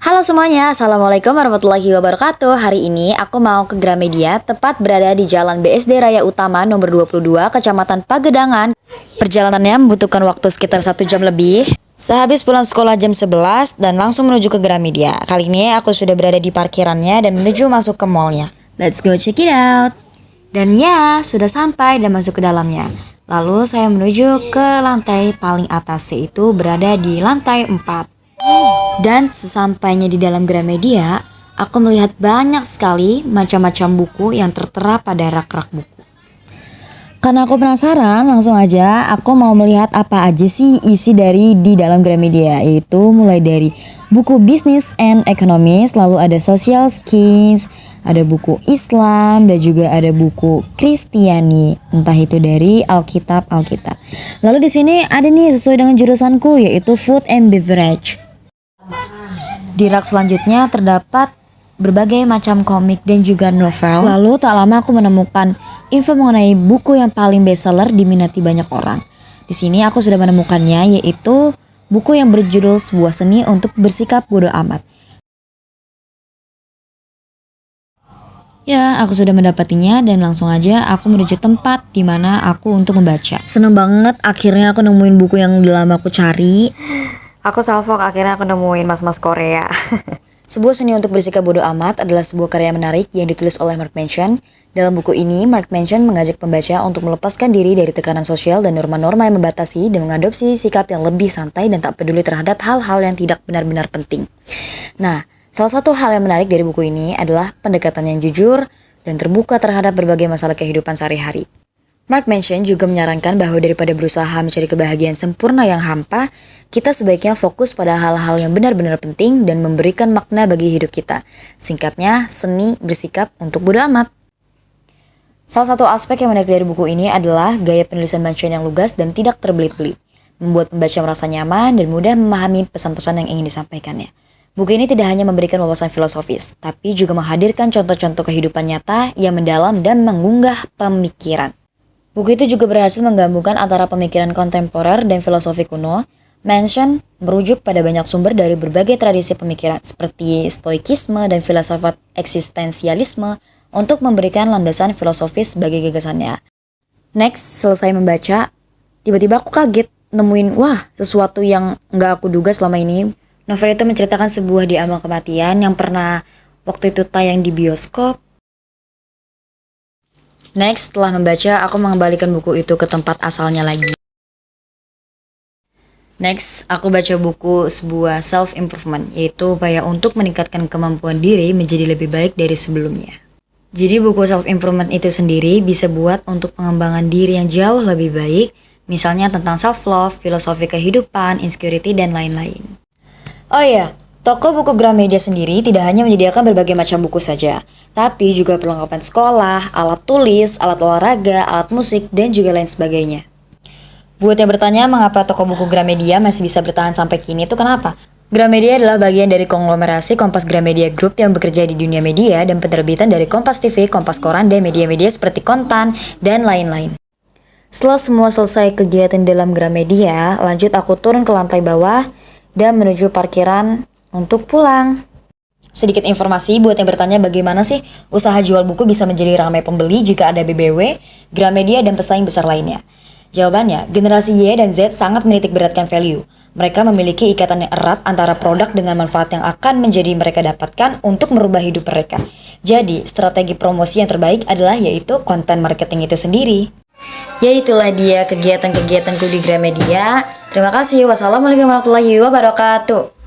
Halo semuanya, Assalamualaikum warahmatullahi wabarakatuh. Hari ini aku mau ke Gramedia, tepat berada di Jalan BSD Raya Utama nomor 22, Kecamatan Pagedangan. Perjalanannya membutuhkan waktu sekitar 1 jam lebih. Sehabis pulang sekolah jam 11 dan langsung menuju ke Gramedia. Kali ini aku sudah berada di parkirannya dan menuju masuk ke mallnya. Let's go check it out. Dan ya, sudah sampai dan masuk ke dalamnya. Lalu saya menuju ke lantai paling atas, yaitu berada di lantai 4. Dan sesampainya di dalam Gramedia, aku melihat banyak sekali macam-macam buku yang tertera pada rak-rak buku. Karena aku penasaran, langsung aja aku mau melihat apa aja sih isi dari di dalam Gramedia. Yaitu mulai dari buku Business and Economics, lalu ada Social Skills, ada buku Islam, dan juga ada buku Kristiani, entah itu dari Alkitab. Lalu di sini ada nih sesuai dengan jurusanku, yaitu Food and Beverage. Di rak selanjutnya terdapat berbagai macam komik dan juga novel. Lalu tak lama aku menemukan info mengenai buku yang paling bestseller diminati banyak orang. Di sini aku sudah menemukannya, yaitu buku yang berjudul Sebuah Seni untuk Bersikap Bodo Amat. Ya, aku sudah mendapatinya dan langsung aja aku menuju tempat di mana aku untuk membaca. Seneng banget akhirnya aku nemuin buku yang udah lama aku cari. Aku salfok, akhirnya aku nemuin mas-mas Korea. Sebuah Seni untuk Bersikap Bodo Amat adalah sebuah karya menarik yang ditulis oleh Mark Manson. Dalam buku ini, Mark Manson mengajak pembaca untuk melepaskan diri dari tekanan sosial dan norma-norma yang membatasi dan mengadopsi sikap yang lebih santai dan tak peduli terhadap hal-hal yang tidak benar-benar penting. Nah, salah satu hal yang menarik dari buku ini adalah pendekatan yang jujur dan terbuka terhadap berbagai masalah kehidupan sehari-hari. Mark Manson juga menyarankan bahwa daripada berusaha mencari kebahagiaan sempurna yang hampa, kita sebaiknya fokus pada hal-hal yang benar-benar penting dan memberikan makna bagi hidup kita. Singkatnya, seni bersikap untuk bodo amat. Salah satu aspek yang menarik dari buku ini adalah gaya penulisan Manson yang lugas dan tidak terbelit-belit, membuat pembaca merasa nyaman dan mudah memahami pesan-pesan yang ingin disampaikannya. Buku ini tidak hanya memberikan wawasan filosofis, tapi juga menghadirkan contoh-contoh kehidupan nyata yang mendalam dan mengunggah pemikiran. Buku itu juga berhasil menggabungkan antara pemikiran kontemporer dan filosofi kuno. Manson merujuk pada banyak sumber dari berbagai tradisi pemikiran seperti stoikisme dan filsafat eksistensialisme untuk memberikan landasan filosofis bagi gagasannya. Next, selesai membaca, tiba-tiba aku kaget nemuin sesuatu yang nggak aku duga selama ini. Novel itu menceritakan sebuah diambang kematian yang pernah waktu itu tayang di bioskop. Next, setelah membaca, aku mengembalikan buku itu ke tempat asalnya lagi. Next, aku baca buku sebuah self-improvement, yaitu upaya untuk meningkatkan kemampuan diri menjadi lebih baik dari sebelumnya. Jadi buku self-improvement itu sendiri bisa buat untuk pengembangan diri yang jauh lebih baik, misalnya tentang self-love, filosofi kehidupan, insecurity, dan lain-lain. Oh iya, toko buku Gramedia sendiri tidak hanya menyediakan berbagai macam buku saja, tapi juga perlengkapan sekolah, alat tulis, alat olahraga, alat musik, dan juga lain sebagainya. Buat yang bertanya mengapa toko buku Gramedia masih bisa bertahan sampai kini, itu kenapa? Gramedia adalah bagian dari konglomerasi Kompas Gramedia Group yang bekerja di dunia media dan penerbitan dari Kompas TV, Kompas Koran, dan media-media seperti Kontan, dan lain-lain. Setelah semua selesai kegiatan dalam Gramedia, lanjut aku turun ke lantai bawah dan menuju parkiran untuk pulang. Sedikit informasi buat yang bertanya bagaimana sih usaha jual buku bisa menjadi ramai pembeli jika ada BBW, Gramedia, dan pesaing besar lainnya. Jawabannya, generasi Y dan Z sangat menitik beratkan value. Mereka memiliki ikatan yang erat antara produk dengan manfaat yang akan menjadi mereka dapatkan untuk merubah hidup mereka. Jadi, strategi promosi yang terbaik adalah yaitu konten marketing itu sendiri. Ya itulah dia kegiatan-kegiatanku di Gramedia. Terima kasih. Wassalamualaikum warahmatullahi wabarakatuh.